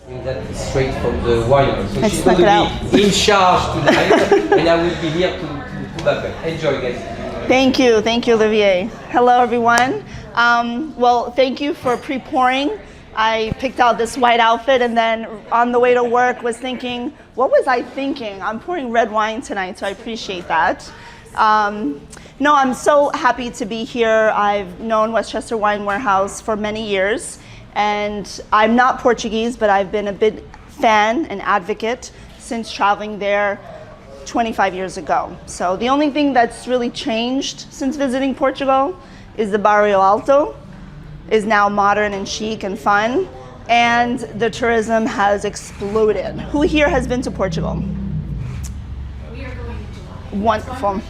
That is straight from the winery. So Let's she's going check to be in charge tonight, and I will be here to back up. Enjoy, guys. Thank you, Olivier. Hello, everyone. Well, thank you for pre-pouring. I picked out this white outfit, and then on the way to work was thinking, what was I thinking? I'm pouring red wine tonight, so I appreciate that. No, I'm so happy to be here. I've known Westchester Wine Warehouse for many years, and I'm not Portuguese, but I've been a big fan and advocate since traveling there 25 years ago. So the only thing that's really changed since visiting Portugal is the Barrio Alto is now modern and chic and fun, and the tourism has exploded. Who here has been to Portugal? We are going to Wonderful.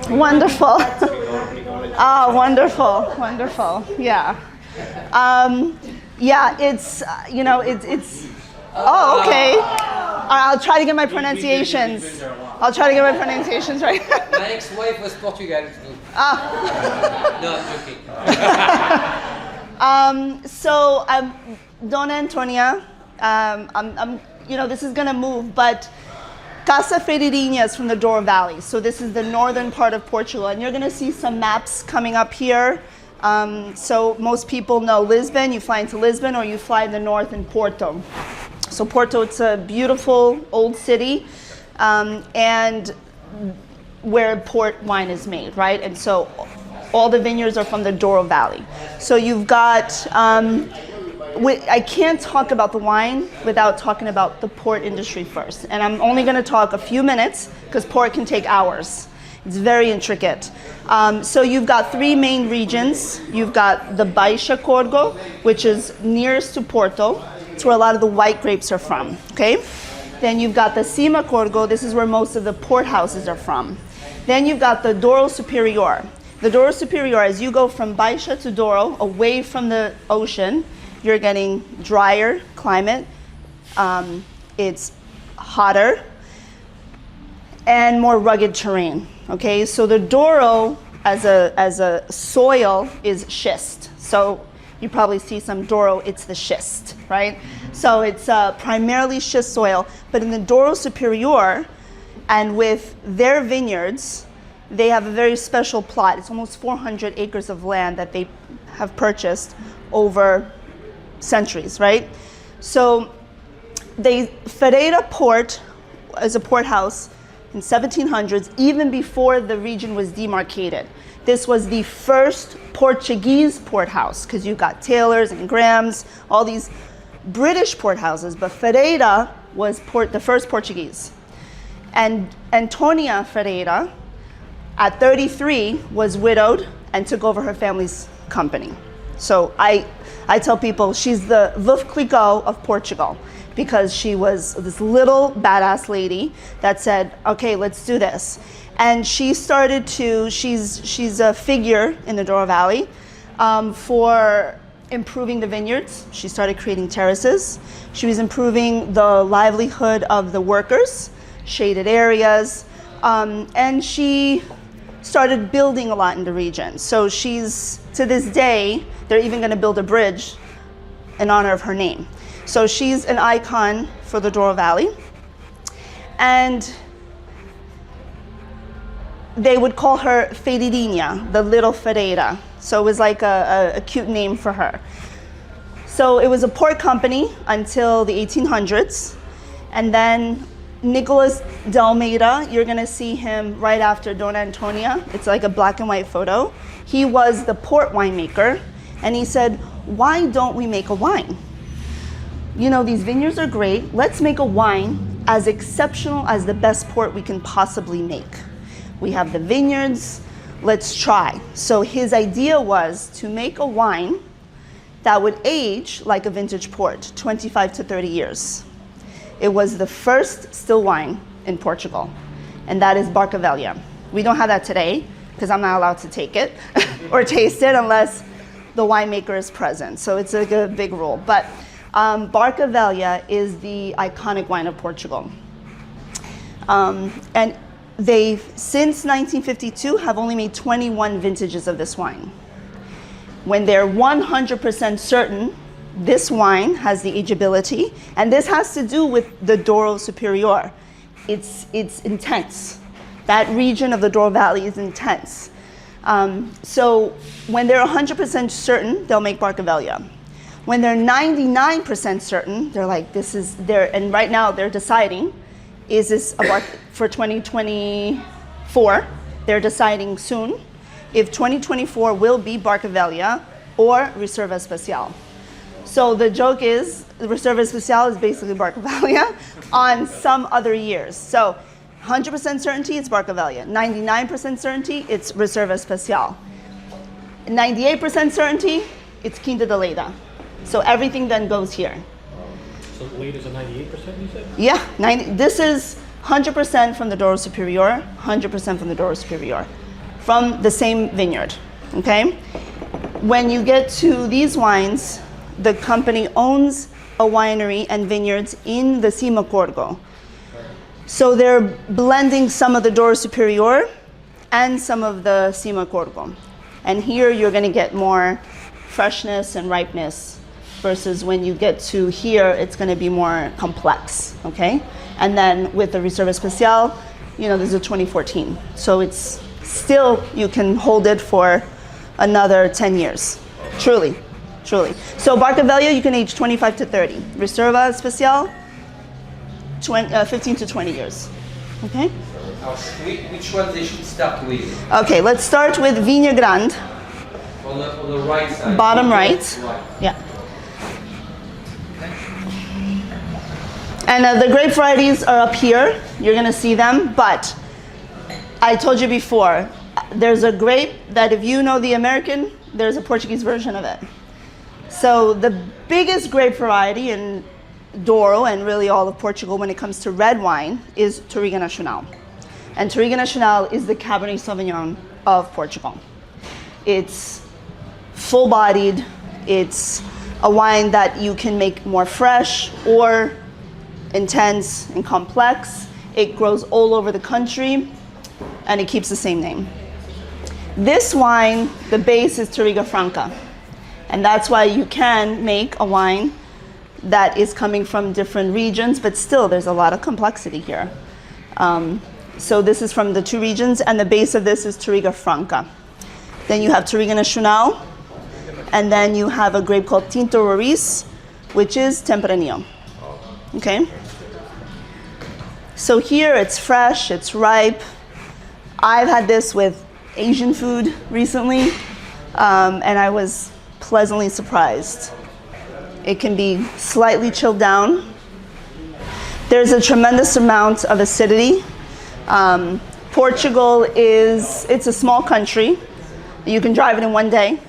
Wonderful. Oh, wonderful. Yeah. Yeah, it's, oh, okay. I'll try to get my pronunciations. Right. My ex-wife was Portugal too. No, I'm joking. So Dona Antonia, this is gonna move, but Casa Freirinha is from the Douro Valley. So this is the northern part of Portugal, and you're gonna see some maps coming up here. So most people know Lisbon, you fly into Lisbon, or you fly in the north in Porto. So Porto, it's a beautiful old city, and where port wine is made, right? And so all the vineyards are from the Douro Valley. So you've got, I can't talk about the wine without talking about the port industry first. And I'm only gonna talk a few minutes because port can take hours. It's very intricate. So you've got three main regions. You've got the Baixa Corgo, which is nearest to Porto. It's where a lot of the white grapes are from, okay? Then you've got the Cima Corgo. This is where most of the port houses are from. Then you've got the Douro Superior. The Douro Superior, as you go from Baixa to Douro, away from the ocean, you're getting drier climate. It's hotter and more rugged terrain. Okay, so the Douro as a soil is schist. So you probably see some Douro, it's the schist, right? So it's primarily schist soil, but in the Douro Superior, and with their vineyards, they have a very special plot. It's almost 400 acres of land that they have purchased over centuries, right? So Ferreira Port as a port house in 1700s, even before the region was demarcated. This was the first Portuguese port house, because you've got Taylors and Grahams, all these British port houses, but Ferreira was the first Portuguese. And Antonia Ferreira, at 33, was widowed and took over her family's company. So I tell people she's the Veuve Clicquot of Portugal, because she was this little badass lady that said, okay, let's do this. And she started she's a figure in the Douro Valley for improving the vineyards. She started creating terraces. She was improving the livelihood of the workers, shaded areas, and she started building a lot in the region. So to this day, they're even gonna build a bridge in honor of her name. So she's an icon for the Douro Valley. And they would call her Freirinha, the little Ferreira. So it was like a cute name for her. So it was a port company until the 1800s. And then Nicolas de Almeida, you're gonna see him right after Dona Antonia. It's like a black and white photo. He was the port winemaker, and he said, why don't we make a wine? These vineyards are great. Let's make a wine as exceptional as the best port we can possibly make. We have the vineyards, let's try. So his idea was to make a wine that would age like a vintage port, 25 to 30 years. It was the first still wine in Portugal, and that is Barca Velha. We don't have that today, because I'm not allowed to take it or taste it unless the winemaker is present. So it's like a big rule. But Barca Velha is the iconic wine of Portugal. And they, since 1952, have only made 21 vintages of this wine. When they're 100% certain this wine has the ageability, and this has to do with the Douro Superior. It's intense. That region of the Douro Valley is intense. So when they're 100% certain, they'll make Barcavellia. When they're 99% certain, they're like, and right now they're deciding, is this a for 2024? They're deciding soon if 2024 will be Barcavellia or Reserva Especial. So the joke is, the Reserva Especial is basically Barcavellia on some other years. So 100% certainty, it's Barcavellia. 99% certainty, it's Reserva Especial. 98% certainty, it's Quinta de Leda. So everything then goes here. So Leda's a 98%, you said? Yeah, this is 100% from the Douro Superior, 100% from the Douro Superior, from the same vineyard, okay? When you get to these wines, the company owns a winery and vineyards in the Cima Corgo. So they're blending some of the Douro Superior and some of the Cima Corgo. And here you're gonna get more freshness and ripeness versus when you get to here, it's gonna be more complex, okay? And then with the Reserva Especial, this is a 2014. So it's still, you can hold it for another 10 years, truly. So Barcavellia, you can age 25 to 30. Reserva Especial, 15 to 20 years, okay? Which one they should start with? Okay, let's start with Vinha Grande. On the right side. Bottom right. Yeah. And the grape varieties are up here. You're gonna see them, but I told you before, there's a grape that if you know the American, there's a Portuguese version of it. So the biggest grape variety in Douro and really all of Portugal when it comes to red wine is Touriga Nacional. And Touriga Nacional is the Cabernet Sauvignon of Portugal. It's full-bodied, it's a wine that you can make more fresh or intense and complex. It grows all over the country and it keeps the same name. This wine, the base is Touriga Franca. And that's why you can make a wine that is coming from different regions, but still there's a lot of complexity here. So this is from the two regions, and the base of this is Touriga Franca. Then you have Touriga Nacional, and then you have a grape called Tinto Roriz, which is Tempranillo. Okay? So here it's fresh, it's ripe. I've had this with Asian food recently, and I was pleasantly surprised. It can be slightly chilled down. There's a tremendous amount of acidity. Portugal it's a small country. You can drive it in one day.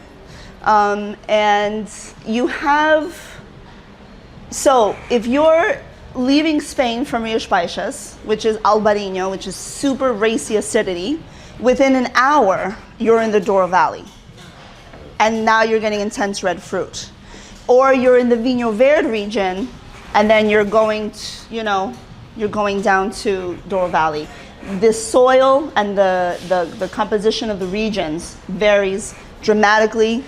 And you have, so if you're leaving Spain from Rias Baixas, which is Albarino, which is super racy acidity, within an hour, you're in the Douro Valley. And now you're getting intense red fruit. Or you're in the Vinho Verde region, and then you're going you're going down to Douro Valley. The soil and the composition of the regions varies dramatically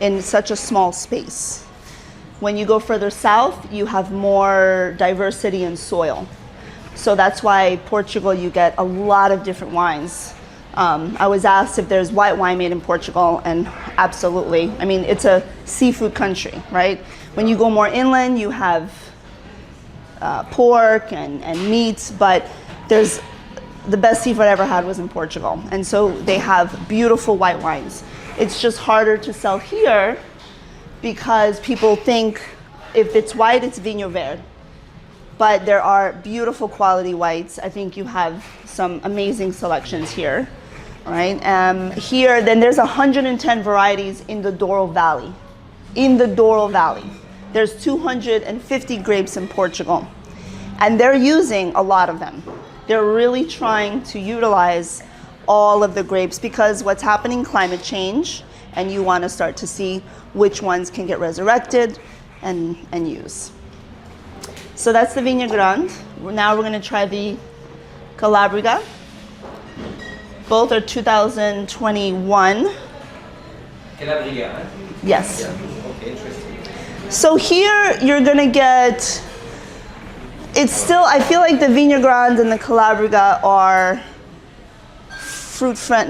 in such a small space. When you go further south, you have more diversity in soil. So that's why Portugal, you get a lot of different wines. I was asked if there's white wine made in Portugal, and absolutely. I mean, it's a seafood country, right? When you go more inland, you have pork and meat, but the best seafood I ever had was in Portugal. And so they have beautiful white wines. It's just harder to sell here because people think if it's white, it's Vinho Verde. But there are beautiful quality whites. I think you have some amazing selections here, right? Here, then there's 110 varieties in the Douro Valley. In the Douro Valley. There's 250 grapes in Portugal. And they're using a lot of them. They're really trying to utilize all of the grapes because what's happening, climate change, and you want to start to see which ones can get resurrected and use. So that's the Vinha Grande. Now we're going to try the Calabriga. Both are 2021. Calabriga, huh? Yes. Yeah. Okay, interesting. So here you're gonna get, it's still, I feel like the Vigna Grande and the Calabriga are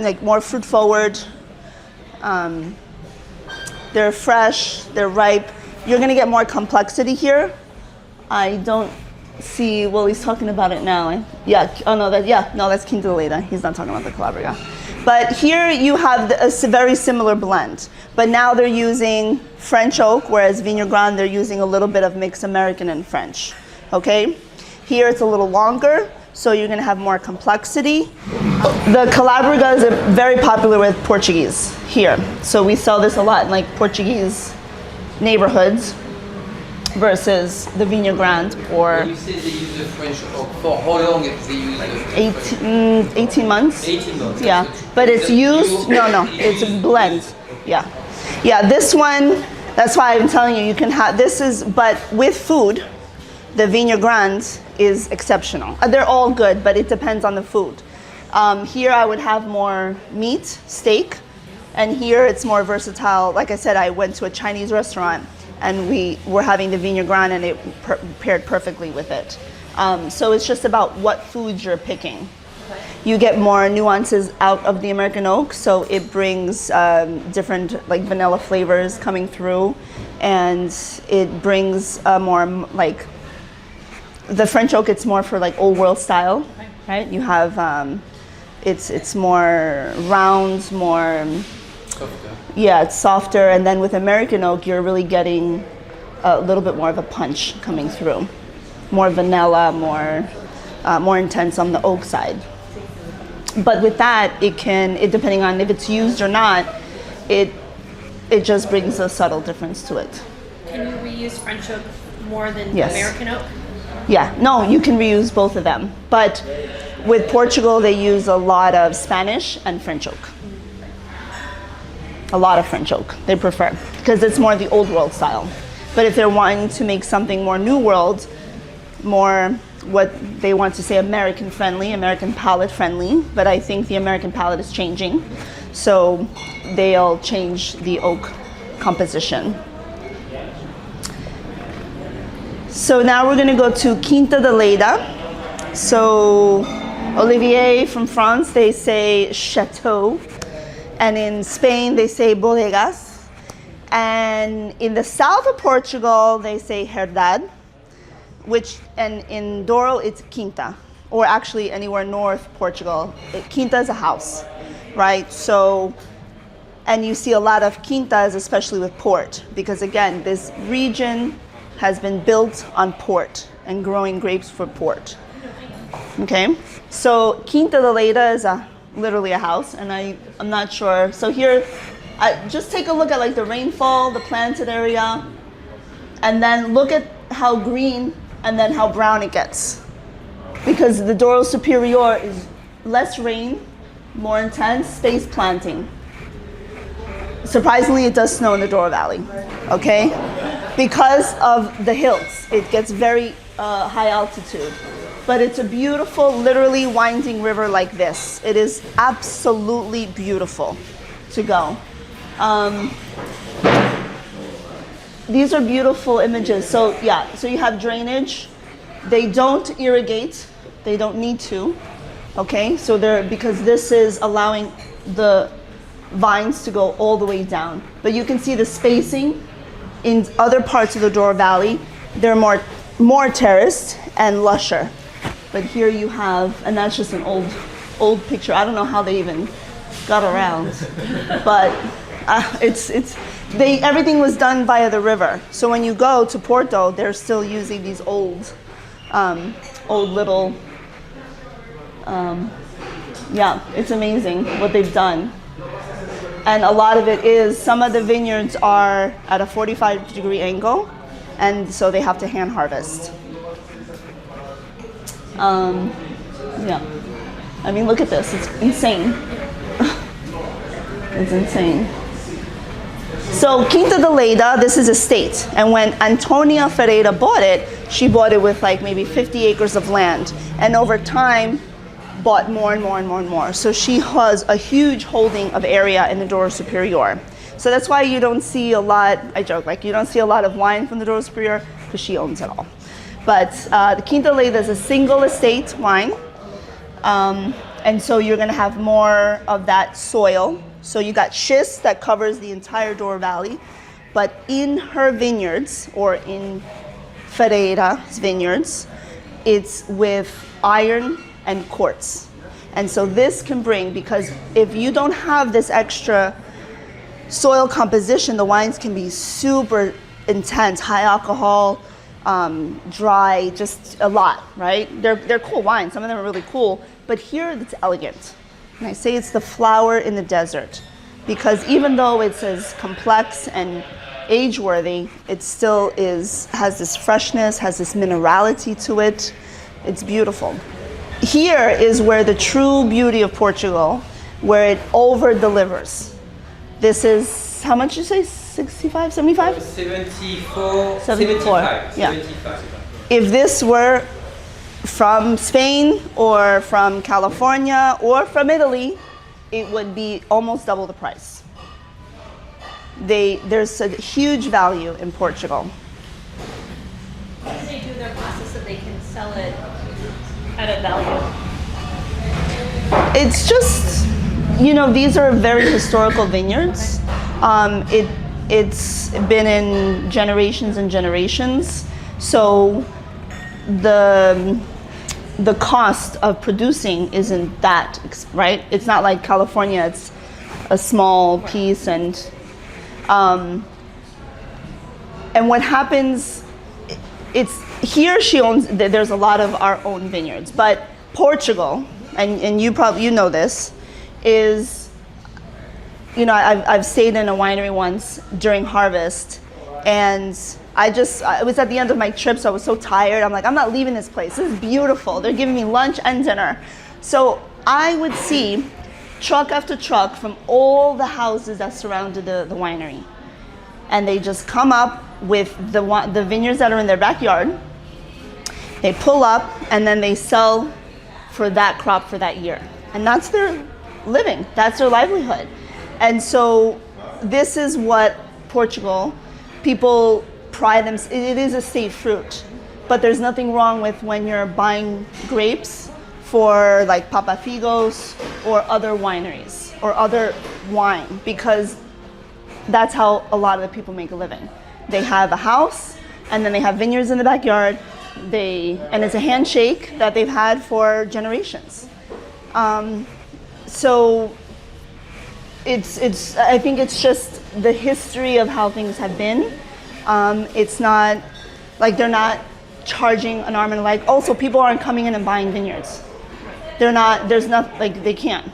like more fruit forward. They're fresh, they're ripe. You're gonna get more complexity here. I don't see, well, he's talking about it now. Yeah, oh no, that's Quinta de Leda. He's not talking about the Calabriga. But here you have a very similar blend. But now they're using French oak, whereas Vigna Grande, they're using a little bit of mixed American and French, okay? Here it's a little longer, so you're gonna have more complexity. The Calabriga is very popular with Portuguese here. So we sell this a lot in like Portuguese neighborhoods versus the Vigna Grande or... When you say they use the French oak, for how long they use the French? 18 months. 18 months. Yeah, but it's used, no, it's a blend. Yeah. Yeah, this one, that's why I'm telling you, you can have, this is, but with food, the Vigna Grande is exceptional. They're all good, but it depends on the food. Here I would have more meat, steak, and here it's more versatile. Like I said, I went to a Chinese restaurant and we were having the Vigna Grande and it paired perfectly with it. So it's just about what foods you're picking. You get more nuances out of the American oak, so it brings different like vanilla flavors coming through, and it brings more like the French oak. It's more for like old world style, right? You have it's more round, more Softer. yeah, it's softer, and then with American oak, you're really getting a little bit more of a punch coming through, more vanilla, more intense on the oak side. But with that, it depending on if it's used or not, it just brings a subtle difference to it. Can you reuse French oak more than Yes. American oak? Yeah, no, you can reuse both of them. But with Portugal, they use a lot of Spanish and French oak. A lot of French oak, they prefer, because it's more the old world style. But if they're wanting to make something more new world, more what they want to say American friendly, American palate friendly, but I think the American palate is changing, so they'll change the oak composition. So now we're gonna go to Quinta de Leda. So Olivier from France, they say chateau, and in Spain they say bodegas, and in the south of Portugal they say herdade, and in Douro it's quinta, or actually anywhere north Portugal, quinta is a house, right? So, and you see a lot of quintas, especially with port, because again, this region has been built on port and growing grapes for port. Okay, so Quinta de Leda is literally a house, and I'm not sure. So here, just take a look at like the rainfall, the planted area, and then look at how green and then how brown it gets. Because the Douro Superior is less rain, more intense, space planting. Surprisingly, it does snow in the Douro Valley, okay? Because of the hills, it gets very high altitude. But it's a beautiful, literally winding river like this. It is absolutely beautiful to go. These are beautiful images. So yeah, so you have drainage. They don't irrigate. They don't need to, okay? So because this is allowing the vines to go all the way down. But you can see the spacing in other parts of the Douro Valley. They're more terraced and lusher. But here you have, and that's just an old picture. I don't know how they even got around, but everything was done via the river. So when you go to Porto, they're still using these old little, yeah, it's amazing what they've done. And a lot of it is, some of the vineyards are at a 45-degree angle, and so they have to hand harvest. Yeah, I mean, look at this, it's insane. It's insane. So Quinta de Leda, this is a estate, and when Antonia Ferreira bought it, she bought it with like maybe 50 acres of land, and over time bought more and more and more and more. So she has a huge holding of area in the Douro Superior. So that's why you don't see a lot, I joke, like you don't see a lot of wine from the Douro Superior because she owns it all. But the Quinta Leda is a single estate wine. And so you're gonna have more of that soil. So you got schist that covers the entire Douro Valley, but in her vineyards, or in Ferreira's vineyards, it's with iron and quartz. And so this can bring, because if you don't have this extra soil composition, the wines can be super intense, high alcohol, dry, just a lot, right? They're cool wines, some of them are really cool, but here it's elegant. And I say it's the flower in the desert, because even though it's as complex and age-worthy, it still has this freshness, has this minerality to it. It's beautiful. Here is where the true beauty of Portugal, where it over-delivers. This is, how much did you say, 65, 75? 74, 74, 75, yeah. 75. If this were from Spain or from California or from Italy, it would be almost double the price. There's a huge value in Portugal. How do they do their process so they can sell it at a value? It's just, these are very historical vineyards. It's been in generations and generations. So the cost of producing isn't that, right? It's not like California, it's a small piece and what happens, it's here she owns, there's a lot of our own vineyards, but Portugal, and you know this, is, I've stayed in a winery once during harvest, and I was at the end of my trip, so I was so tired. I'm like, I'm not leaving this place. This is beautiful. They're giving me lunch and dinner. So I would see truck after truck from all the houses that surrounded the winery. And they just come up with the vineyards that are in their backyard. They pull up, and then they sell for that crop for that year. And that's their living. That's their livelihood. And so this is what Portugal, people pride themselves, it is a state fruit, but there's nothing wrong with when you're buying grapes for like Papa Figos or other wineries or other wine, because that's how a lot of the people make a living. They have a house and then they have vineyards in the backyard, and it's a handshake that they've had for generations. So I think it's just the history of how things have been. It's not like they're not charging an arm and a leg. Also, people aren't coming in and buying vineyards. There's not, like, they can't.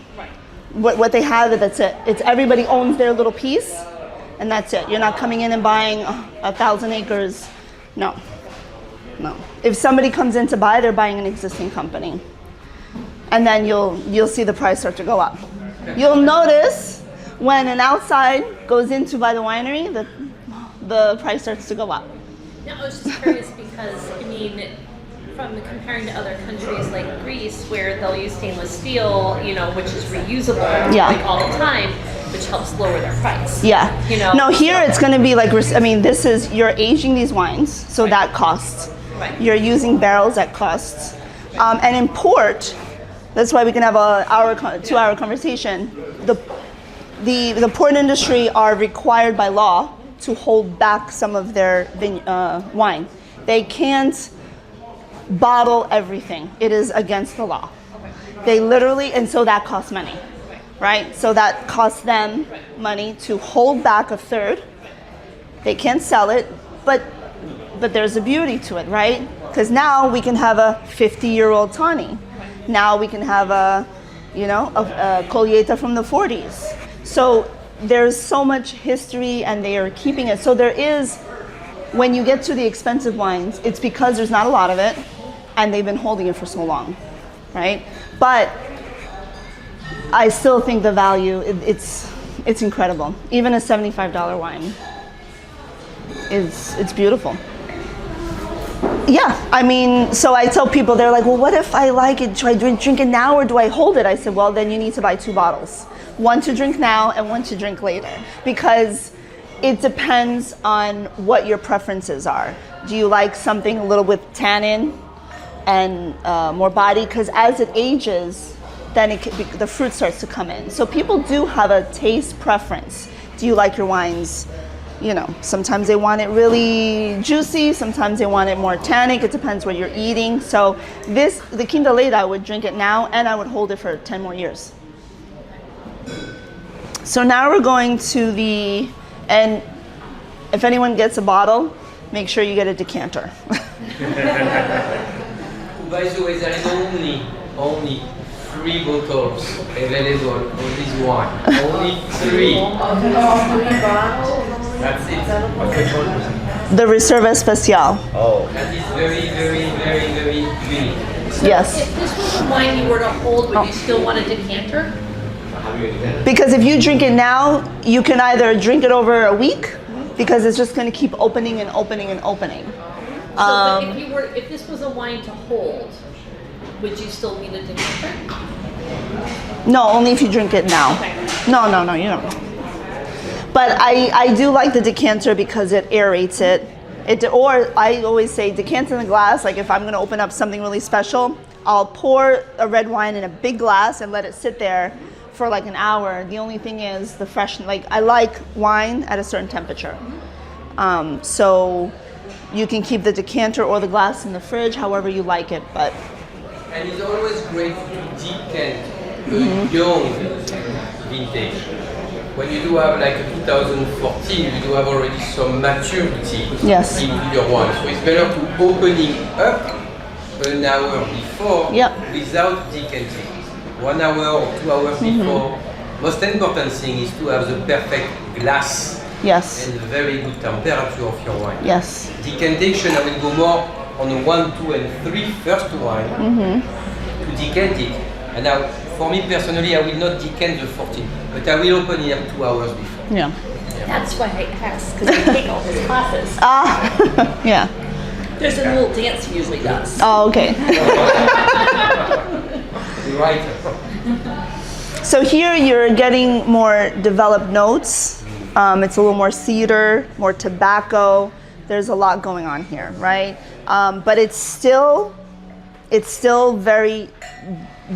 What they have, that's it. It's everybody owns their little piece, and that's it. You're not coming in and buying 1,000 acres. No. If somebody comes in to buy, they're buying an existing company. And then you'll see the price start to go up. You'll notice when an outside goes in to buy the winery, the price starts to go up. No, I was just curious because, from comparing to other countries like Greece, where they'll use stainless steel, which is reusable all the time, which helps lower their price. Yeah. No, here it's going to be like, you're aging these wines, so that costs. Right. You're using barrels, that costs. And in port, that's why we can have a 2-hour conversation. The port industry are required by law to hold back some of their wine. They can't bottle everything. It is against the law. They literally, and so that costs money, right? So that costs them money to hold back a third. They can't sell it, but there's a beauty to it, right? Because now we can have a 50-year-old tawny. Now we can have a Colheita from the 40s. So there's so much history, and they are keeping it. So there is, when you get to the expensive wines, it's because there's not a lot of it, and they've been holding it for so long, right? But I still think the value, it's incredible. Even a $75 wine it's beautiful. Yeah, so I tell people, they're like, well, what if I like it? Do I drink it now or do I hold it? I said, well, then you need to buy 2 bottles. one to drink now and one to drink later, because it depends on what your preferences are. Do you like something a little with tannin and more body? Because as it ages, then the fruit starts to come in. So people do have a taste preference. Do you like your wines, you know, sometimes they want it really juicy, sometimes they want it more tannic. It depends what you're eating. So the Quinta Leda, I would drink it now and I would hold it for 10 more years. So now we're going to and if anyone gets a bottle, make sure you get a decanter. By the way, there is only 3 bottles available of this wine. Only 3. That's it. The Reserva Especial. Oh. That is very, very, very, very unique. Yes. If this was a wine you were to hold, would you still want a decanter? Because if you drink it now, you can either drink it over a week, because it's just going to keep opening and opening and opening. So but if this was a wine to hold, would you still need a decanter? No, only if you drink it now. Okay. No, you don't. But I do like the decanter because it aerates it. Or I always say decant in the glass. Like if I'm going to open up something really special, I'll pour a red wine in a big glass and let it sit there for like an hour. The only thing is the fresh, like I like wine at a certain temperature. So you can keep the decanter or the glass in the fridge, however you like it. But And it's always great to decant a young vintage. When you do have like a 2014, you do have already some maturity Yes. in your wine. So it's better to opening up an hour before without decanting. 1 hour or 2 hours before. Most important thing is to have the perfect glass yes, and the very good temperature of your wine. yes. Decantation, I will go more on the 1, 2, and 3 first wine to decant it. And now, for me personally, I will not decant the 14, but I will open it up 2 hours before. Yeah. That's why I asked, because I take all his classes. Yeah. There's a little dance he usually does. Oh, okay. Right. So here you're getting more developed notes. It's a little more cedar, more tobacco. There's a lot going on here, right? But it's still very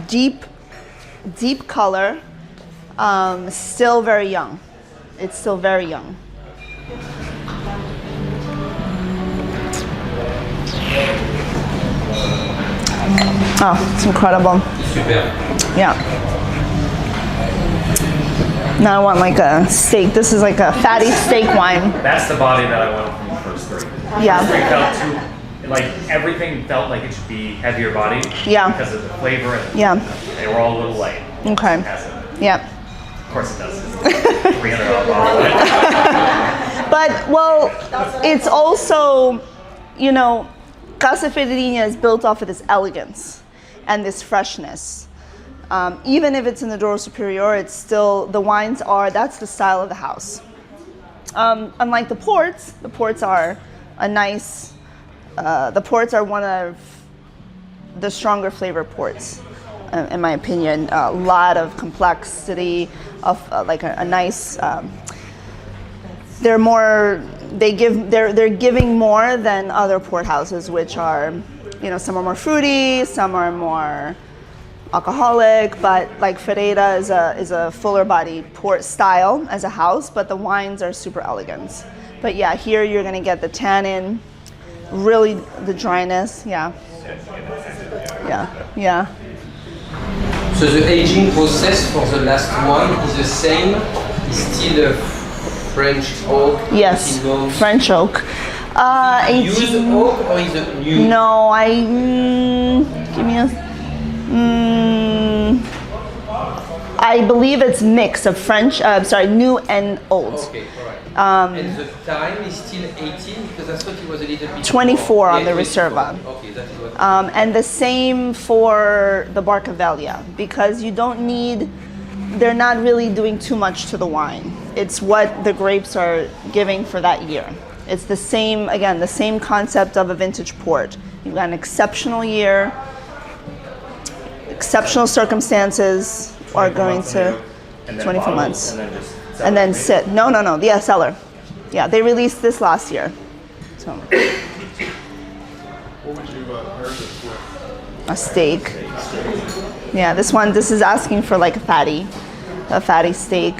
deep color. Still very young. It's still very young. Oh, it's incredible. Super. Yeah. Now I want like a steak. This is like a fatty steak wine. That's the body that I wanted from the first 3. Yeah. First 3 felt too, like everything felt like it should be heavier body. Yeah. Because of the flavor and Yeah. they were all a little light. Okay. It has it. Yeah. Of course it does. It's $300 bottle. But, well, it's also, you know, Casa Federinia is built off of this elegance and this freshness. Even if it's in the Douro Superior, it's still, the wines are, that's the style of the house. Unlike the ports are a nice, the ports are one of the stronger flavor ports, in my opinion. A lot of complexity of like a nice, they're more, they're giving more than other port houses, which are, you know, some are more fruity, some are more alcoholic, but like Ferreira is a fuller body port style as a house, but the wines are super elegant. But yeah, here you're gonna get the tannin, really the dryness, yeah. So the aging process for the last one is the same. It's still a French oak. Yes, French oak. Used oak or is it new? No, give me a. I believe it's mix of French, new and old. Okay, alright. And the time is still 18 because I thought it was a little bit 24 on the 24. Reserva. Okay, that is what. And the same for the Barcavaglia, because you don't need, they're not really doing too much to the wine. It's what the grapes are giving for that year. It's the same, again, the same concept of a vintage port. You've got an exceptional year, exceptional circumstances are going to, And then 24 bottles, months. And then just sell And it, then maybe? sit. No. Yeah, cellar. Yeah, they released this last year. So What would you pair this with? a steak. Yeah, this is asking for like a fatty steak.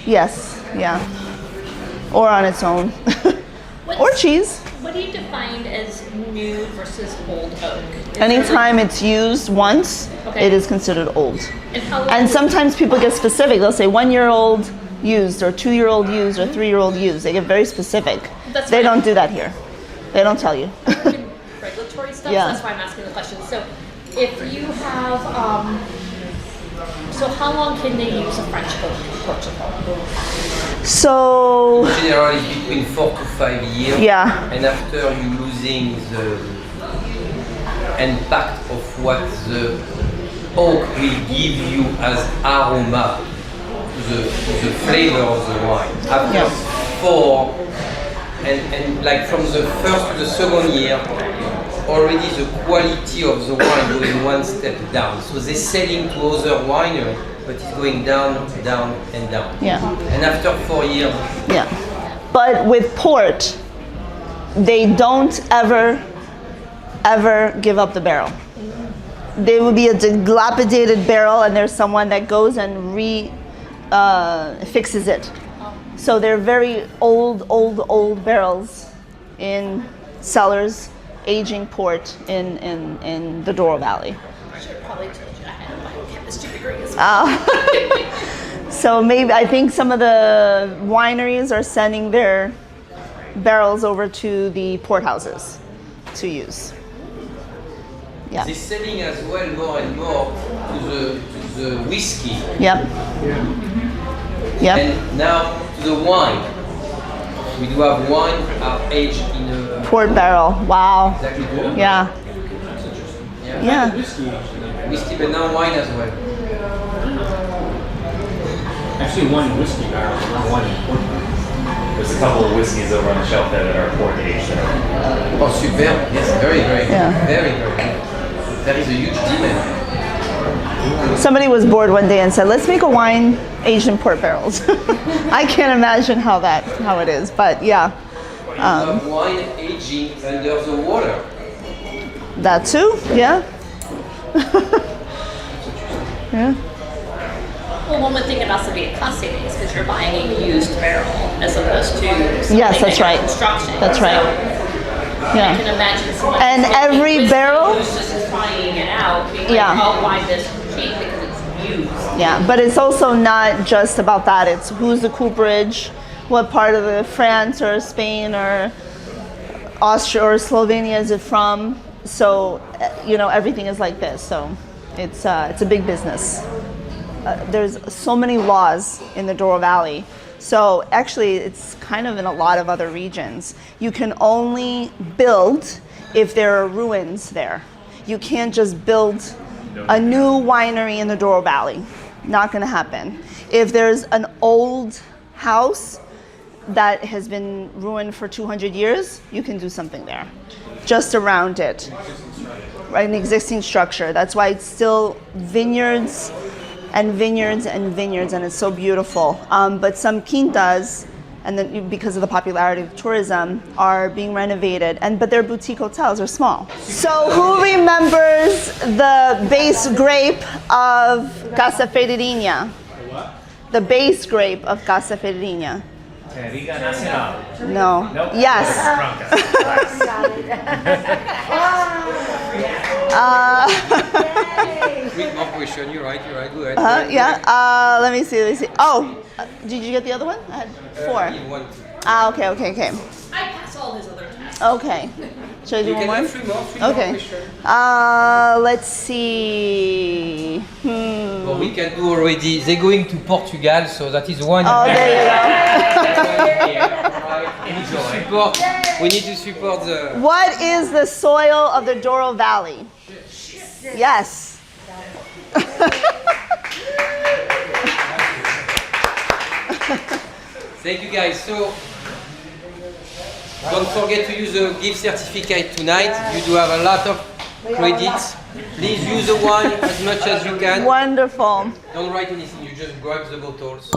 Yes, yeah. Or on its own. Or cheese. What do you define as new versus old oak? Anytime it's used once, Okay. it is considered old. And how And sometimes people get specific. They'll say 1-year-old used, or 2-year-old used, or 3-year-old used. They get very specific. That's They fine. don't do that here. They don't tell you. regulatory stuff. Yeah. So that's why I'm asking the question. So if you have, so how long can they use a French oak in Portugal? So, Generally between 4 to 5 years. yeah. And after you losing the impact of what the oak will give you as aroma to the flavor of the wine. After Yeah. 4 and like from the first to the second year, already the quality of the wine going one step down. So they're selling to other wineries, but it's going down, down, and down. Yeah. And after 4 years, Yeah. But with port, they don't ever give up the barrel. There will be a dilapidated barrel, and there's someone that goes and fixes it. So they're very old barrels in cellars, aging port in the Douro Valley. I should have probably told you I had a biochemistry degree as well. So maybe I think some of the wineries are sending their barrels over to the port houses to use. Yeah. they're selling as well more and more to the whiskey. Yep. Yep. And now to the wine. We do have wine are aged in a Port barrel. Wow. exactly good. Yeah. Yeah. Whiskey, but now wine as well. I've seen one whiskey barrel, not one in Portugal. There's a couple of whiskeys over on the shelf there that are port aged. Oh, super. Yes, very, very good. Yeah. Very, very good. There is a huge demand. Somebody was bored one day and said, "Let's make a wine aged in port barrels." I can't imagine how it is, but yeah, You have wine aging under the water. that too. Yeah. Yeah. Well, one would think it also be a cost savings because you're buying a used barrel as opposed to something Yes, that's that you're right. construction. That's right. So I Yeah. can imagine someone And who's making every whiskey barrel- who's just trying it out, being like, Yeah. I'll buy this cheap because it's used. Yeah, but it's also not just about that. It's who's the cooperage, what part of France or Spain or Austria or Slovenia is it from? So, everything is like this. So, it's a big business. There's so many laws in the Douro Valley. So actually, it's kind of in a lot of other regions. You can only build if there are ruins there. You can't just build a new winery in the Douro Valley. Not going to happen. If there's an old house that has been ruined for 200 years, you can do something there, just around it, right? An existing structure. That's why it's still vineyards and vineyards and vineyards, and it's so beautiful. But some quintas, and then because of the popularity of tourism, are being renovated. But they're boutique hotels, they're small. So who remembers the base grape of Casa Federinia? The base grape of Casa Federinia. Riga Nacional. No. Nope. Yes. Quick more question. You're right. Go ahead. Yeah. Let me see. Oh, did you get the other one? I had 4. Give one. Okay. I pass all his other tests. Okay. Should I do You one can more? have 3 more. 3 more Okay. questions. Let's see. Well, we can do already. They're going to Portugal, so that is one. Oh, there you go. We need to support the. What is the soil of the Douro Valley? Yes. Thank you guys. So don't forget to use the gift certificate tonight. You do have a lot of credits Please use the wine as much as you can. Wonderful. Don't write anything, you just grab the bottles.